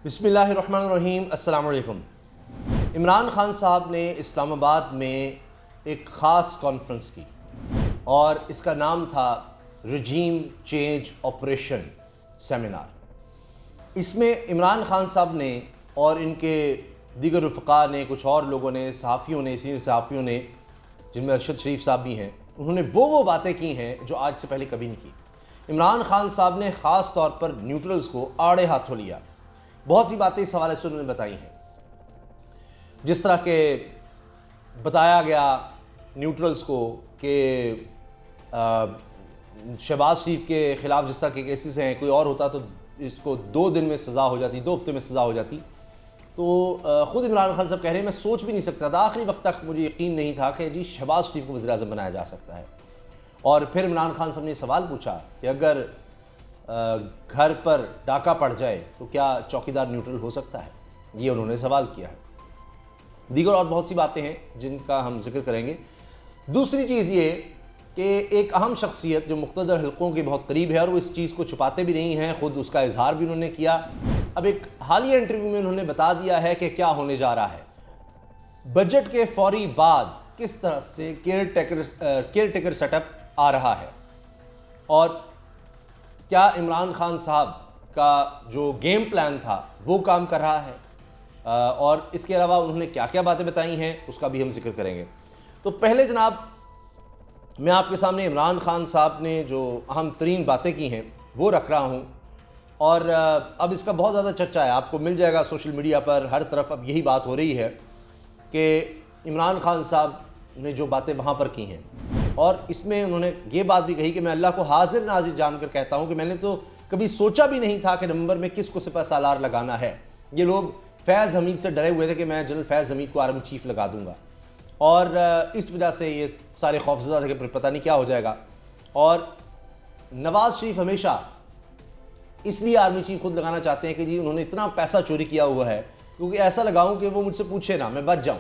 बिस्मिल्लाहिर्रहमानिर्रहीम। अस्सलाम वालेकुम। इमरान खान साहब ने इस्लामाबाद में एक ख़ास कॉन्फ्रेंस की और इसका नाम था रजीम चेंज ऑपरेशन सेमिनार। इसमें इमरान खान साहब ने और इनके दीगर रफ़क़ा ने, कुछ और लोगों ने, सहाफ़ियों ने, सीनियर सहाफ़ियों ने, जिनमें अरशद शरीफ साहब भी हैं, उन्होंने वो बातें की हैं जो आज से पहले कभी नहीं की। इमरान खान साहब ने ख़ास तौर पर न्यूट्रल्स को आड़े हाथों लिया। बहुत सी बातें इस हवाले से उन्होंने बताई हैं, जिस तरह के बताया गया न्यूट्रल्स को कि शहबाज शरीफ के ख़िलाफ़ जिस तरह के केसेस हैं, कोई और होता तो इसको 2 दिन में सज़ा हो जाती, 2 हफ्ते में सज़ा हो जाती। तो ख़ुद इमरान खान साहब कह रहे हैं, मैं सोच भी नहीं सकता था, आखिरी वक्त तक मुझे यकीन नहीं था कि जी शहबाज शरीफ को वज़ीर-ए-आज़म बनाया जा सकता है। और फिर इमरान खान साहब ने सवाल पूछा कि अगर घर पर डाका पड़ जाए तो क्या चौकीदार न्यूट्रल हो सकता है? ये उन्होंने सवाल किया है। दीगर और बहुत सी बातें हैं जिनका हम जिक्र करेंगे। दूसरी चीज़ ये कि एक अहम शख्सियत जो मुख्तदर हल्कों के बहुत करीब है और वो इस चीज़ को छुपाते भी नहीं हैं, ख़ुद उसका इजहार भी उन्होंने किया। अब एक हालिया इंटरव्यू में उन्होंने बता दिया है कि क्या होने जा रहा है। बजट के फौरी बाद किस तरह से केयर टेकर सेटअप आ रहा है और क्या इमरान खान साहब का जो गेम प्लान था वो काम कर रहा है, और इसके अलावा उन्होंने क्या क्या बातें बताई हैं उसका भी हम जिक्र करेंगे। तो पहले जनाब, मैं आपके सामने इमरान खान साहब ने जो अहम तरीन बातें की हैं वो रख रहा हूँ। और अब इसका बहुत ज़्यादा चर्चा है, आपको मिल जाएगा सोशल मीडिया पर, हर तरफ अब यही बात हो रही है कि इमरान खान साहब ने जो बातें वहाँ पर की हैं, और इसमें उन्होंने ये बात भी कही कि मैं अल्लाह को हाजिर नाजिर जानकर कहता हूँ कि मैंने तो कभी सोचा भी नहीं था कि नवंबर में किसको सिपह सालार लगाना है। ये लोग फैज़ हमीद से डरे हुए थे कि मैं जनरल फैज़ हमीद को आर्मी चीफ लगा दूंगा, और इस वजह से ये सारे खौफज़दा थे कि पता नहीं क्या हो जाएगा। और नवाज़ शरीफ हमेशा इसलिए आर्मी चीफ खुद लगाना चाहते हैं कि जी उन्होंने इतना पैसा चोरी किया हुआ है, क्योंकि ऐसा लगाऊं कि वो मुझसे पूछे ना, मैं बच जाऊं,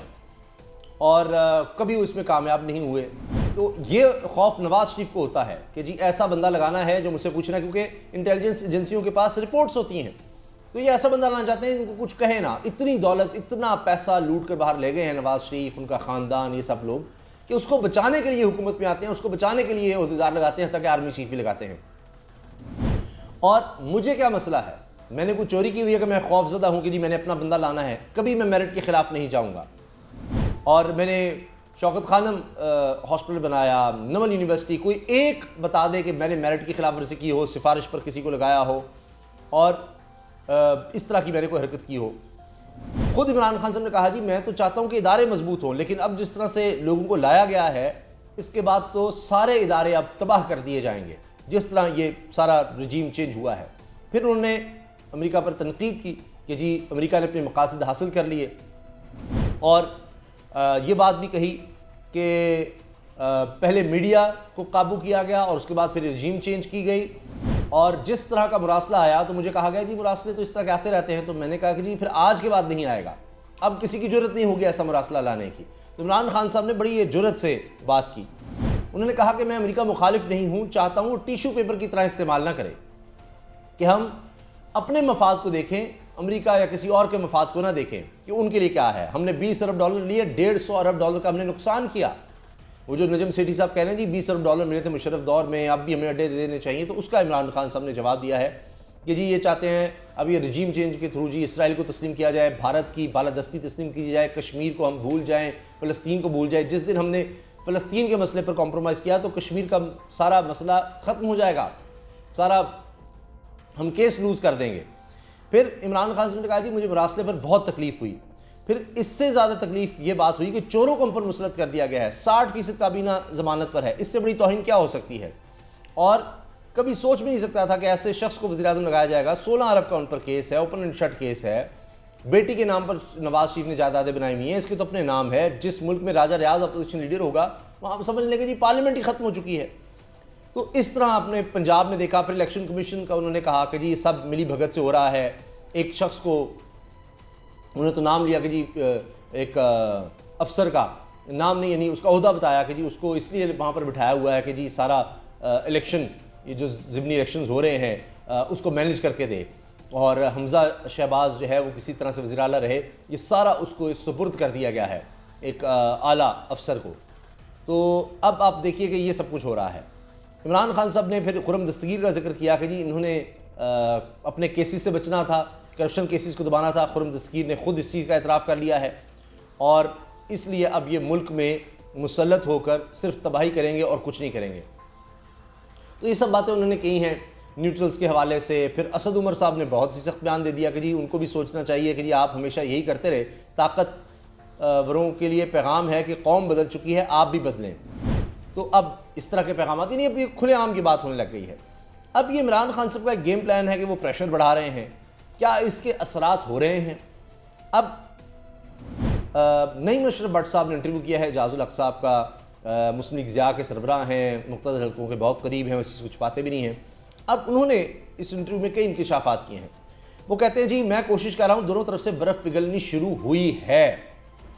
और कभी वो इसमें कामयाब नहीं हुए। तो ये खौफ नवाज शरीफ को होता है कि जी ऐसा बंदा लगाना है जो मुझसे पूछना, क्योंकि इंटेलिजेंस एजेंसियों के पास रिपोर्ट्स होती हैं, तो ये ऐसा बंदा लाना चाहते हैं इनको कुछ कहे ना। इतनी दौलत, इतना पैसा लूट कर बाहर ले गए हैं नवाज शरीफ, उनका ख़ानदान, ये सब लोग, कि उसको बचाने के लिए हुकूमत में आते हैं, उसको बचाने के लिए अहदेदार लगाते हैं, ताकि आर्मी चीफ भी लगाते हैं। और मुझे क्या मसला है, मैंने कुछ चोरी की हुई है कि मैं खौफज़दा हूँ कि जी मैंने अपना बंदा लाना है, कभी मैं मेरिट के ख़िलाफ़ नहीं जाऊँगा। और मैंने शौकत खानम हॉस्पिटल बनाया, नवल यूनिवर्सिटी, कोई एक बता दे कि मैंने मेरिट की खिलाफ वर्जी की हो, सिफारिश पर किसी को लगाया हो और इस तरह की मैंने कोई हरकत की हो। खुद इमरान खान साहब ने कहा जी मैं तो चाहता हूँ कि इदारे मजबूत हों, लेकिन अब जिस तरह से लोगों को लाया गया है, इसके बाद तो सारे इदारे अब तबाह कर दिए जाएंगे, जिस तरह ये सारा रजीम चेंज हुआ है। फिर उन्होंने अमेरिका पर तनकीद की कि जी अमेरिका ने अपने मकासद हासिल कर लिए, और ये बात भी कही कि पहले मीडिया को काबू किया गया और उसके बाद फिर रजीम चेंज की गई। और जिस तरह का मुरासला आया तो मुझे कहा गया जी मुरासले तो इस तरह के आते रहते हैं, तो मैंने कहा कि जी फिर आज के बाद नहीं आएगा, अब किसी की ज़रूरत नहीं होगी ऐसा मुरासला लाने की। तो इमरान खान साहब ने बड़ी ये जुर्रत से बात की। उन्होंने कहा कि मैं अमेरिका मुखालिफ नहीं हूँ, चाहता हूँ टिशू पेपर की तरह इस्तेमाल ना करें, कि हम अपने मफाद को देखें, अमेरिका या किसी और के मफाद को ना देखें कि उनके लिए क्या है। हमने $20 अरब लिए, $150 अरब का हमने नुकसान किया। वो जो नजम सेठी साहब कह रहे हैं जी $20 अरब मिले थे मुशर्रफ दौर में, अब भी हमें अड्डे दे देने चाहिए, तो उसका इमरान खान साहब ने जवाब दिया है कि जी ये चाहते हैं अब ये रजीम चेंज के थ्रू जी इसराइल को तस्लीम किया जाए, भारत की बालादस्ती तस्लीम की जाए, कश्मीर को हम भूल जाएँ, फ़लस्तीन को भूल जाए। जिस दिन हमने फ़लस्तीन के मसले पर कॉम्प्रोमाइज़ किया तो कश्मीर का सारा मसला ख़त्म हो जाएगा, सारा हम केस लूज़ कर देंगे। फिर इमरान खान साहब ने कहा जी मुझे मुरासले पर बहुत तकलीफ़ हुई। फिर इससे ज़्यादा तकलीफ़ ये बात हुई कि चोरों को हम पर मुसलत कर दिया गया है, 60% काबीना ज़मानत पर है, इससे बड़ी तौहीन क्या हो सकती है। और कभी सोच भी नहीं सकता था कि ऐसे शख्स को वज़ीर-ए-आज़म लगाया जाएगा। 16 अरब का उन पर केस है, ओपन एंड शट केस है, बेटी के नाम पर नवाज शरीफ ने जायदादें बनाई हुई हैं, इसके तो अपने नाम है। जिस मुल्क में राजा रियाज अपोजिशन लीडर होगा वहाँ समझ लेंगे जी पार्लियामेंट ही ख़त्म हो चुकी है। तो इस तरह आपने पंजाब में देखा। फिर इलेक्शन कमीशन का उन्होंने कहा कि जी ये सब मिली भगत से हो रहा है। एक शख्स को उन्होंने तो नाम लिया कि जी एक अफसर का नाम नहीं, यानी उसका ओहदा बताया कि जी उसको इसलिए वहाँ पर बिठाया हुआ है कि जी सारा इलेक्शन, ये जो ज़िमनी इलेक्शंस हो रहे हैं उसको मैनेज करके दे। और हमज़ा शहबाज जो है वो किसी तरह से वज़ीर आला रहे, ये सारा उसको सुपुर्द कर दिया गया है एक आला अफसर को। तो अब आप देखिए कि ये सब कुछ हो रहा है। इमरान खान साहब ने फिर खुर्रम दस्तगीर का जिक्र किया कि जी इन्होंने अपने केसेस से बचना था, करप्शन केसेस को दबाना था। खुर्रम दस्तगीर ने ख़ुद इस चीज़ का एतराफ़ कर लिया है और इसलिए अब ये मुल्क में मुसल्लत होकर सिर्फ तबाही करेंगे और कुछ नहीं करेंगे। तो ये सब बातें उन्होंने कही हैं न्यूट्रल्स के हवाले से। फिर असद उमर साहब ने बहुत सी सख्त बयान दे दिया कि जी उनको भी सोचना चाहिए कि जी आप हमेशा यही करते रहे, ताकतवरों के लिए पैगाम है कि कौम बदल चुकी है, आप भी बदलें। तो अब इस तरह के पैगाम आते नहीं, अब ये खुलेआम की बात होने लग गई है। अब ये इमरान खान साहब का एक गेम प्लान है कि वो प्रेशर बढ़ा रहे हैं, क्या इसके असरात हो रहे हैं? अब नईम अशरफ भट्ट साहब ने इंटरव्यू किया है एजाजुल हक साहब का, मुस्लिम लीग ज़िया के सरबराह हैं, मुख्तलिफ हल्कों के बहुत करीब हैं, उस चीज़ को छुपाते भी नहीं हैं। अब उन्होंने इस इंटरव्यू में कई इंकशाफात किए हैं। वो कहते हैं जी मैं कोशिश कर रहा हूँ, दोनों तरफ से बर्फ़ पिघलनी शुरू हुई है,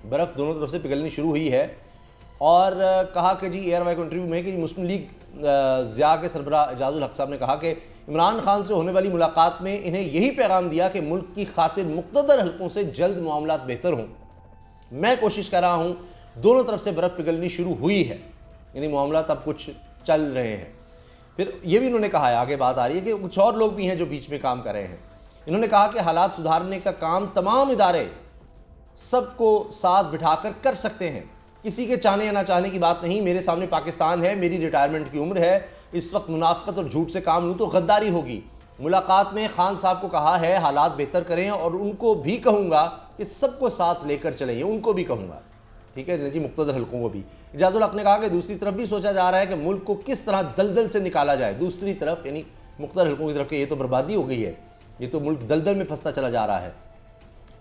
बर्फ़ दोनों तरफ से पिघलनी शुरू हुई है। और कहा कि जी एयर वाई को इंटरव्यू में कि मुस्लिम लीग ज़िया के सरबराह एजाजुल हक साहब ने कहा कि इमरान खान से होने वाली मुलाकात में इन्हें यही पैगाम दिया कि मुल्क की खातिर मुक़्तदर हल्कों से जल्द मामलात बेहतर हों। मैं कोशिश कर रहा हूँ, दोनों तरफ से बर्फ़ पिघलनी शुरू हुई है, यानी मामलात अब कुछ चल रहे हैं। फिर ये भी इन्होंने कहा है, आगे बात आ रही है कि कुछ और लोग भी हैं जो बीच में काम कर रहे हैं। इन्होंने कहा कि हालात सुधारने का काम तमाम इदारे सबको साथ बिठाकर कर सकते हैं, किसी के चाहने या ना चाहने की बात नहीं। मेरे सामने पाकिस्तान है, मेरी रिटायरमेंट की उम्र है, इस वक्त मुनाफिकत और झूठ से काम लूँ तो गद्दारी होगी। मुलाकात में खान साहब को कहा है हालात बेहतर करें और उनको भी कहूँगा कि सबको साथ लेकर चलें, उनको भी कहूँगा, ठीक है जी, मुक़्तदर हल्कों को भी। एजाजुल हक ने कहा कि दूसरी तरफ भी सोचा जा रहा है कि मुल्क को किस तरह दलदल से निकाला जाए। दूसरी तरफ यानी मुक़्तदर हल्कों की तरफ के ये तो बर्बादी हो गई है, ये तो मुल्क दलदल में फंसता चला जा रहा है।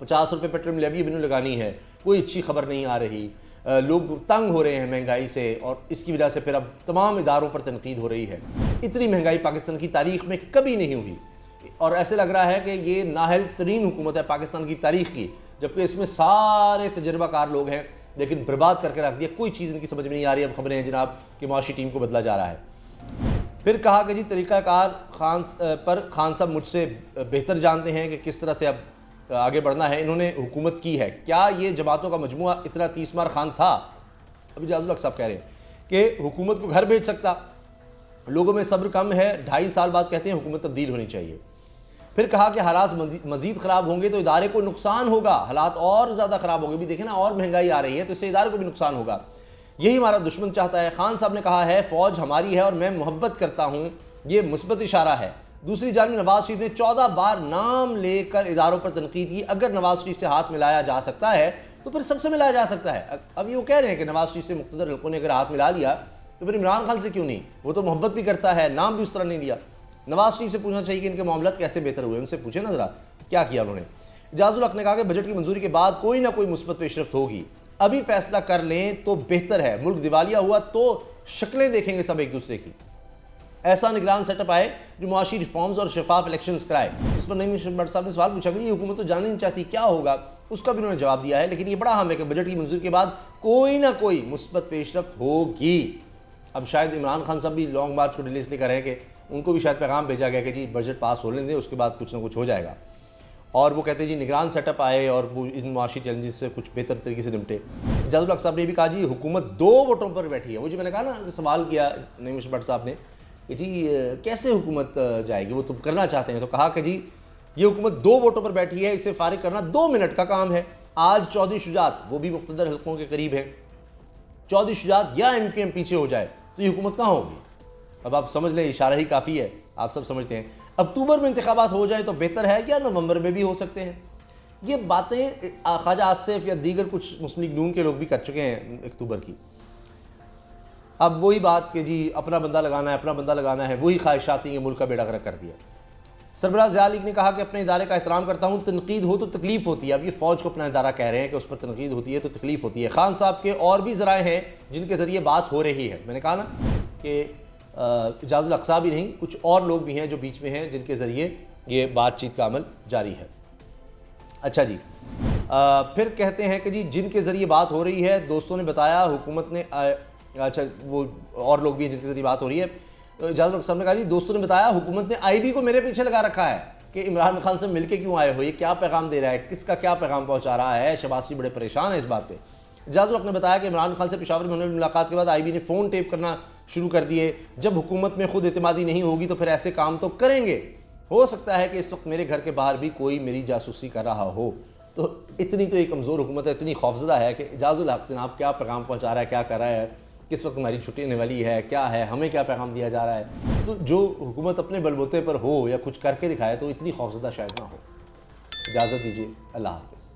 50 रुपये पेट्रोल लेवी भी लगानी है, कोई अच्छी खबर नहीं आ रही, लोग तंग हो रहे हैं महंगाई से और इसकी वजह से फिर अब तमाम इदारों पर तनकीद हो रही है। इतनी महंगाई पाकिस्तान की तारीख में कभी नहीं हुई और ऐसे लग रहा है कि ये नाअहल तरीन हुकूमत है पाकिस्तान की तारीख की, जबकि इसमें सारे तजर्बाकार लोग हैं लेकिन बर्बाद करके रख दिया। कोई चीज़ इनकी समझ में नहीं आ रही। अब खबरें हैं जनाब कि माशी टीम को बदला जा रहा है। फिर कहा कि जी तरीक़ाकार खान साहब मुझसे बेहतर जानते हैं कि किस तरह से अब आगे बढ़ना है। इन्होंने हुकूमत की है, क्या ये जमातों का मजमुआ इतना तीसमार खान था? अभी एजाजुल हक साहब कह रहे हैं कि हुकूमत को घर भेज सकता, लोगों में सब्र कम है, 2.5 साल बाद कहते हैं हुकूमत तब्दील होनी चाहिए। फिर कहा कि हालात मज़ीद ख़राब होंगे तो इदारे को नुकसान होगा, हालात और ज़्यादा ख़राब होंगे, भी देखें ना और महंगाई आ रही है तो इससे इदारे को भी नुकसान होगा, यही हमारा दुश्मन चाहता है। खान साहब ने कहा है फ़ौज हमारी है और मैं मोहब्बत करता हूँ, ये मुस्बत इशारा है। दूसरी जानिब नवाज शरीफ ने 14 बार नाम लेकर इदारों पर तनकीद की। अगर नवाज शरीफ से हाथ मिलाया जा सकता है तो फिर सबसे मिलाया जा सकता है। अब ये वो कह रहे हैं कि नवाज शरीफ से मुक़्तदर हल्कों ने अगर हाथ मिला लिया तो फिर इमरान खान से क्यों नहीं? वो तो मोहब्बत भी करता है, नाम भी उस तरह नहीं लिया। नवाज शरीफ से पूछना चाहिए कि इनके मामलात कैसे बेहतर हुए, उनसे पूछे ना ज़रा क्या किया उन्होंने। एजाजुल हक ने कहा कि बजट की मंजूरी के बाद कोई ना कोई मुस्बत पेशरफ्त होगी, अभी फैसला कर लें तो बेहतर है। मुल्क दिवालिया हुआ तो शक्लें देखेंगे सब एक दूसरे की। ऐसा निगरान सेटअप आए जो मुआशी रिफॉर्म्स और शफाफ इलेक्शंस कराए। इस पर नईम अशरफ भट्ट साहब ने सवाल पूछा कि ये हुकूमत तो जानना नहीं चाहती क्या होगा, उसका भी उन्होंने जवाब दिया है। लेकिन ये बड़ा अहम है कि बजट की मंजूरी के बाद कोई ना कोई मुस्बत पेशरफ्त होगी। अब शायद इमरान खान साहब भी लॉन्ग मार्च को दिल्ली इसलिए कर रहे हैं कि उनको भी शायद पैगाम भेजा गया कि जी बजट पास होने दें, उसके बाद कुछ ना कुछ हो जाएगा। और वो कहते हैं जी निगरान सेटअप आए और वो इन मुआशी चैलेंजेस से कुछ बेहतर तरीके से निपटे। एजाजुल हक साहब ने भी कहा जी हुकूमत 2 वोटों पर बैठी है। वो जो मैंने कहा ना, सवाल किया नईम अशरफ भट्ट साहब ने कि जी कैसे हुकूमत जाएगी, वो तुम करना चाहते हैं, तो कहा कि जी ये हुकूमत 2 वोटों पर बैठी है, इसे फारिग करना 2 मिनट का काम है। आज चौधरी शुजात, वो भी मुक़्तदर हल्कों के करीब है, चौधरी शुजात या MKM पीछे हो जाए तो ये हुकूमत कहाँ होगी? अब आप समझ लें, इशारा ही काफ़ी है, आप सब समझते हैं। अक्टूबर में इंतखाबात हो जाए तो बेहतर है या नवंबर में भी हो सकते हैं। ये बातें ख्वाजा आसिफ या दीगर कुछ मुस्लिम लीग नून के लोग भी कर चुके हैं अक्टूबर की। अब वही बात कि जी अपना बंदा लगाना है, अपना बंदा लगाना है, वही ख्वाहिशाती के मुल्क का बेड़ा गर्क कर दिया। सरबराह ज़िया लीग ने कहा कि अपने इदारे का एहतराम करता हूँ, तनकीद हो तो तकलीफ़ होती है। अब ये फ़ौज को अपना इदारा कह रहे हैं कि उस पर तनकीद होती है तो तकलीफ़ होती है। खान साहब के और भी ज़राए हैं जिनके ज़रिए बात हो रही है। मैंने कहा ना कि एजाजुल हक साहब ही नहीं, कुछ और लोग भी हैं जो बीच में हैं जिनके ज़रिए ये बातचीत का अमल जारी है। अच्छा जी, फिर कहते हैं कि जी जिनके ज़रिए बात हो रही है, दोस्तों ने बताया, हुकूमत ने अच्छा वो और लोग भी हैं जिनके ज़रिए बात हो रही है। एजाजुल हक साहब ने कहा जी दोस्तों ने बताया हुकूमत ने IB को मेरे पीछे लगा रखा है कि इमरान खान से मिलके क्यों आए हो, ये क्या पैगाम दे रहा है, किसका क्या पैगाम पहुंचा रहा है। शहबाज शरीफ बड़े परेशान है इस बात पे। एजाजुल हक ने बताया कि इमरान खान से पेशावर में होने वाली मुलाकात के बाद आईबी ने फ़ोन टेप करना शुरू कर दिए। जब हुकूमत में खुद एतमादी नहीं होगी तो फिर ऐसे काम तो करेंगे। हो सकता है कि इस वक्त मेरे घर के बाहर भी कोई मेरी जासूसी कर रहा हो। तो इतनी तो एक कमज़ोर हुकूमत है, इतनी खौफजदा है कि एजाजुल हक जनाब क्या पैगाम पहुँचा रहा है, क्या कर रहा है, किस वक्त हमारी छुट्टी होने वाली है, क्या है, हमें क्या पैगाम दिया जा रहा है। तो जो हुकूमत अपने बलबूते पर हो या कुछ करके दिखाए तो इतनी खौफजदा शायद ना हो। इजाज़त दीजिए, अल्लाह हाफ़िज़।